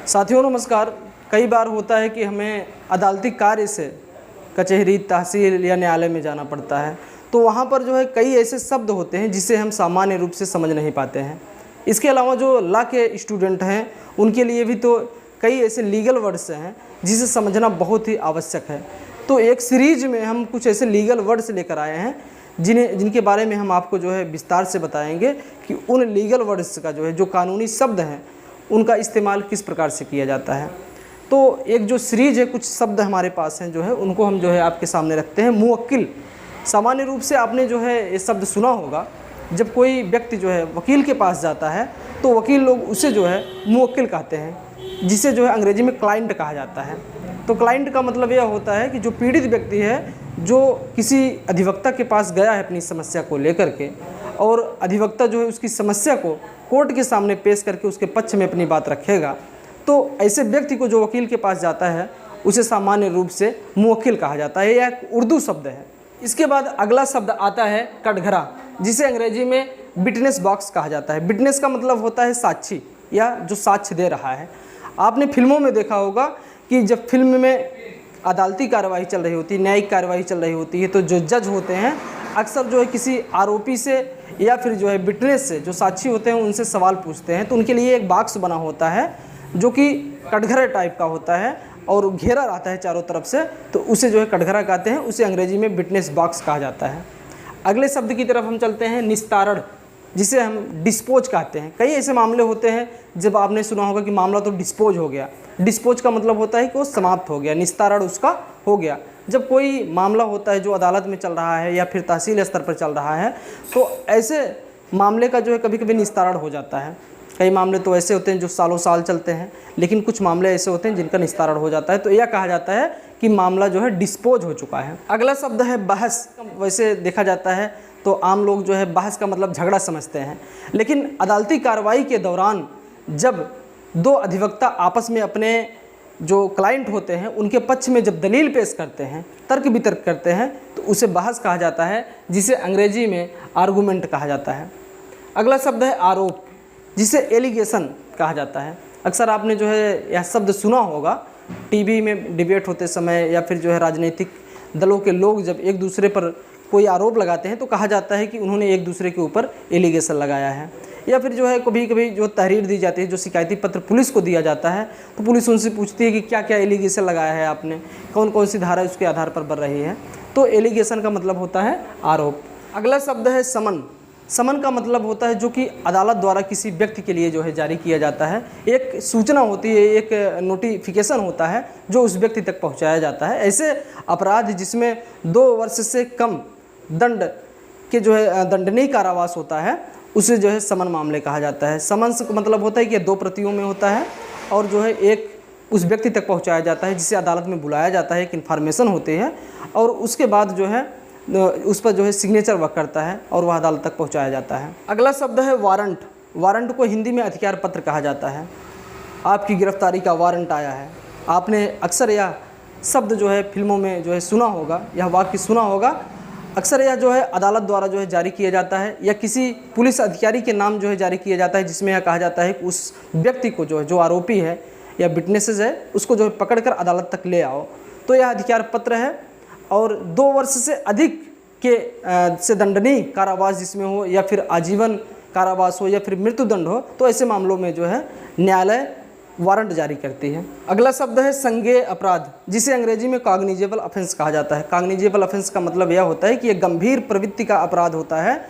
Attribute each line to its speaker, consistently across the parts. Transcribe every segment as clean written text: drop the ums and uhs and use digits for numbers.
Speaker 1: साथियों नमस्कार। कई बार होता है कि हमें अदालती कार्य से कचहरी, तहसील या न्यायालय में जाना पड़ता है, तो वहाँ पर जो है कई ऐसे शब्द होते हैं जिसे हम सामान्य रूप से समझ नहीं पाते हैं। इसके अलावा जो लॉ के स्टूडेंट हैं उनके लिए भी तो कई ऐसे लीगल वर्ड्स हैं जिसे समझना बहुत ही आवश्यक है। तो एक सीरीज में हम कुछ ऐसे लीगल वर्ड्स लेकर आए हैं जिनके बारे में हम आपको जो है विस्तार से बताएंगे कि उन लीगल वर्ड्स का जो कानूनी शब्द हैं उनका इस्तेमाल किस प्रकार से किया जाता है। तो एक जो सीरीज है, कुछ शब्द हमारे पास हैं उनको हम आपके सामने रखते हैं। मुवक्किल, सामान्य रूप से आपने ये शब्द सुना होगा। जब कोई व्यक्ति वकील के पास जाता है तो वकील लोग उसे मुवक्किल कहते हैं, जिसे अंग्रेजी में क्लाइंट कहा जाता है। तो क्लाइंट का मतलब यह होता है कि जो पीड़ित व्यक्ति है, जो किसी अधिवक्ता के पास गया है अपनी समस्या को लेकर के, और अधिवक्ता उसकी समस्या को कोर्ट के सामने पेश करके उसके पक्ष में अपनी बात रखेगा, तो ऐसे व्यक्ति को जो वकील के पास जाता है उसे सामान्य रूप से मुवक्किल कहा जाता है। यह एक उर्दू शब्द है। इसके बाद अगला शब्द आता है कटघरा, जिसे अंग्रेजी में विटनेस बॉक्स कहा जाता है। विटनेस का मतलब होता है साक्षी या जो साक्ष्य दे रहा है। आपने फिल्मों में देखा होगा कि जब फिल्म में अदालती कार्रवाई चल रही होती है, न्यायिक कार्रवाई चल रही होती है, तो जो जज होते हैं अक्सर किसी आरोपी से या फिर विटनेस से, जो साक्षी होते हैं उनसे सवाल पूछते हैं। तो उनके लिए एक बॉक्स बना होता है जो कि कटघरे टाइप का होता है और घेरा रहता है चारों तरफ से, तो उसे कटघरा कहते हैं। उसे अंग्रेजी में विटनेस बॉक्स कहा जाता है। अगले शब्द की तरफ हम चलते हैं, निस्तारण, जिसे हम डिस्पोज कहते हैं। कई ऐसे मामले होते हैं जब आपने सुना होगा कि मामला तो डिस्पोज हो गया। डिस्पोज का मतलब होता है कि वो समाप्त हो गया, निस्तारण उसका हो गया। जब कोई मामला होता है जो अदालत में चल रहा है या फिर तहसील स्तर पर चल रहा है, तो ऐसे मामले का कभी कभी निस्तारण हो जाता है। कई मामले तो ऐसे होते हैं जो सालों साल चलते हैं, लेकिन कुछ मामले ऐसे होते हैं जिनका निस्तारण हो जाता है। तो यह कहा जाता है कि मामला डिस्पोज हो चुका है। अगला शब्द है बहस। वैसे देखा जाता है तो आम लोग बहस का मतलब झगड़ा समझते हैं, लेकिन अदालती कार्रवाई के दौरान जब दो अधिवक्ता आपस में अपने जो क्लाइंट होते हैं उनके पक्ष में जब दलील पेश करते हैं, तर्क वितर्क करते हैं, तो उसे बहस कहा जाता है, जिसे अंग्रेजी में आर्गूमेंट कहा जाता है। अगला शब्द है आरोप, जिसे एलिगेशन कहा जाता है। अक्सर आपने यह शब्द सुना होगा टीवी में डिबेट होते समय, या फिर राजनीतिक दलों के लोग जब एक दूसरे पर कोई आरोप लगाते हैं तो कहा जाता है कि उन्होंने एक दूसरे के ऊपर एलिगेशन लगाया है। या फिर कभी कभी तहरीर दी जाती है, जो शिकायती पत्र पुलिस को दिया जाता है, तो पुलिस उनसे पूछती है कि क्या क्या एलिगेशन लगाया है आपने, कौन कौन सी धारा उसके आधार पर बन रही है। तो एलिगेशन का मतलब होता है आरोप। अगला शब्द है समन। समन का मतलब होता है जो कि अदालत द्वारा किसी व्यक्ति के लिए जारी किया जाता है। एक सूचना होती है, एक नोटिफिकेशन होता है जो उस व्यक्ति तक पहुंचाया जाता है। ऐसे अपराध जिसमें 2 वर्ष से कम दंड के दंडनीय कारावास होता है, उसे समन मामले कहा जाता है। समन का मतलब होता है कि 2 प्रतियों में होता है और एक उस व्यक्ति तक पहुंचाया जाता है जिसे अदालत में बुलाया जाता है। एक इन्फॉर्मेशन होती है और उसके बाद उस पर सिग्नेचर वर्क करता है और वह अदालत तक पहुंचाया जाता है। अगला शब्द है वारंट। वारंट को हिंदी में अधिकार पत्र कहा जाता है। आपकी गिरफ्तारी का वारंट आया है। आपने अक्सर यह शब्द फिल्मों में सुना होगा, यह वाक्य सुना होगा। अक्सर यह अदालत द्वारा जारी किया जाता है या किसी पुलिस अधिकारी के नाम जारी किया जाता है, जिसमें यह कहा जाता है कि उस व्यक्ति को जो आरोपी है या विटनेसेस है उसको पकड़कर अदालत तक ले आओ। तो यह अधिकार पत्र है। और 2 वर्ष से अधिक से दंडनीय कारावास जिसमें हो, या फिर आजीवन कारावास हो, या फिर मृत्युदंड हो, तो ऐसे मामलों में न्यायालय वारंट जारी करती है। अगला शब्द है संज्ञेय अपराध, जिसे अंग्रेजी में कॉग्निजेबल ऑफेंस कहा जाता है। कॉग्निजेबल ऑफेंस का मतलब यह होता है कि यह गंभीर प्रवृत्ति का अपराध होता है,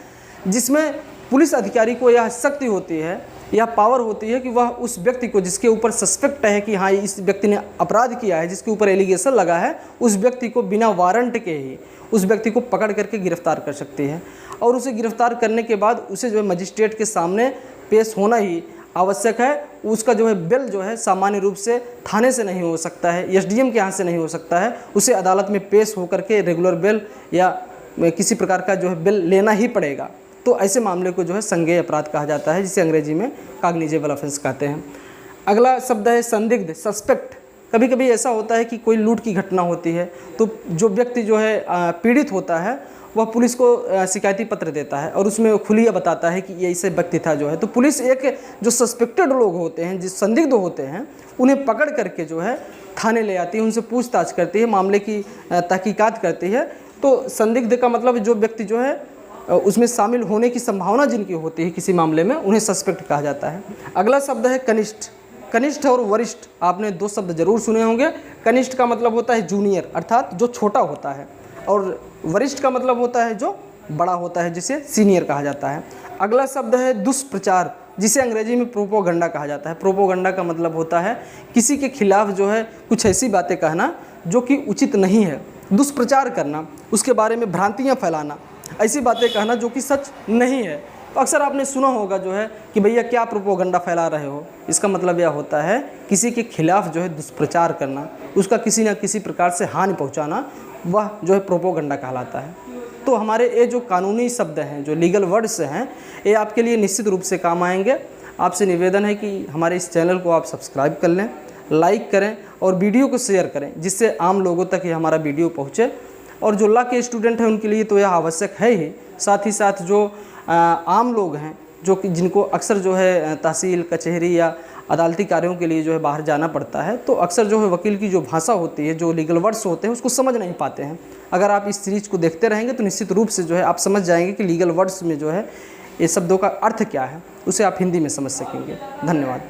Speaker 1: जिसमें पुलिस अधिकारी को यह शक्ति होती है, यह पावर होती है कि वह उस व्यक्ति को जिसके ऊपर सस्पेक्ट है कि हाँ इस व्यक्ति ने अपराध किया है, जिसके ऊपर एलिगेशन लगा है, उस व्यक्ति को बिना वारंट के ही उस व्यक्ति को पकड़ करके गिरफ्तार कर सकती है। और उसे गिरफ्तार करने के बाद उसे मजिस्ट्रेट के सामने पेश होना ही आवश्यक है। उसका बेल सामान्य रूप से थाने से नहीं हो सकता है, एसडीएम के यहाँ से नहीं हो सकता है। उसे अदालत में पेश होकर के रेगुलर बेल या किसी प्रकार का बेल लेना ही पड़ेगा। तो ऐसे मामले को संज्ञेय अपराध कहा जाता है, जिसे अंग्रेजी में कॉग्निजेबल ऑफेंस कहते हैं। अगला शब्द है संदिग्ध, सस्पेक्ट, कभी कभी ऐसा होता है कि कोई लूट की घटना होती है, तो जो व्यक्ति जो है पीड़ित होता है वह पुलिस को शिकायती पत्र देता है और उसमें खुलिया बताता है कि ये ऐसे व्यक्ति था जो है। तो पुलिस एक जो सस्पेक्टेड लोग होते हैं, जिस संदिग्ध होते हैं, उन्हें पकड़ करके जो है थाने ले आती है, उनसे पूछताछ करती है, मामले की तहकीकात करती है। तो संदिग्ध का मतलब जो व्यक्ति जो है उसमें शामिल होने की संभावना जिनकी होती है किसी मामले में, उन्हें सस्पेक्ट कहा जाता है। अगला शब्द है कनिष्ठ। कनिष्ठ और वरिष्ठ, आपने दो शब्द जरूर सुने होंगे। कनिष्ठ का मतलब होता है जूनियर, अर्थात जो छोटा होता है, और वरिष्ठ का मतलब होता है जो बड़ा होता है, जिसे सीनियर कहा जाता है। अगला शब्द है दुष्प्रचार, जिसे अंग्रेजी में प्रोपोगंडा कहा जाता है। प्रोपोगंडा का मतलब होता है किसी के खिलाफ जो है कुछ ऐसी बातें कहना जो कि उचित नहीं है, दुष्प्रचार करना, उसके बारे में भ्रांतियाँ फैलाना, ऐसी बातें कहना जो कि सच नहीं है। तो अक्सर आपने सुना होगा जो है कि भैया क्या प्रोपोगंडा फैला रहे हो। इसका मतलब यह होता है किसी के खिलाफ जो है दुष्प्रचार करना, उसका किसी न किसी प्रकार से हानि पहुंचाना, वह जो है प्रोपोगंडा कहलाता है। तो हमारे ये जो कानूनी शब्द हैं, जो लीगल वर्ड्स हैं, ये आपके लिए निश्चित रूप से काम आएंगे। आपसे निवेदन है कि हमारे इस चैनल को आप सब्सक्राइब कर लें, लाइक करें और वीडियो को शेयर करें, जिससे आम लोगों तक ये हमारा वीडियो पहुँचे। और जो लॉ के स्टूडेंट हैं उनके लिए तो यह आवश्यक है ही, साथ ही साथ जो आम लोग हैं, जो कि जिनको अक्सर जो है तहसील कचहरी या अदालती कार्यों के लिए जो है बाहर जाना पड़ता है, तो अक्सर जो है वकील की जो भाषा होती है, जो लीगल वर्ड्स होते हैं, उसको समझ नहीं पाते हैं। अगर आप इस सीरीज़ को देखते रहेंगे तो निश्चित रूप से जो है आप समझ जाएंगे कि लीगल वर्ड्स में जो है ये शब्दों का अर्थ क्या है, उसे आप हिंदी में समझ सकेंगे। धन्यवाद।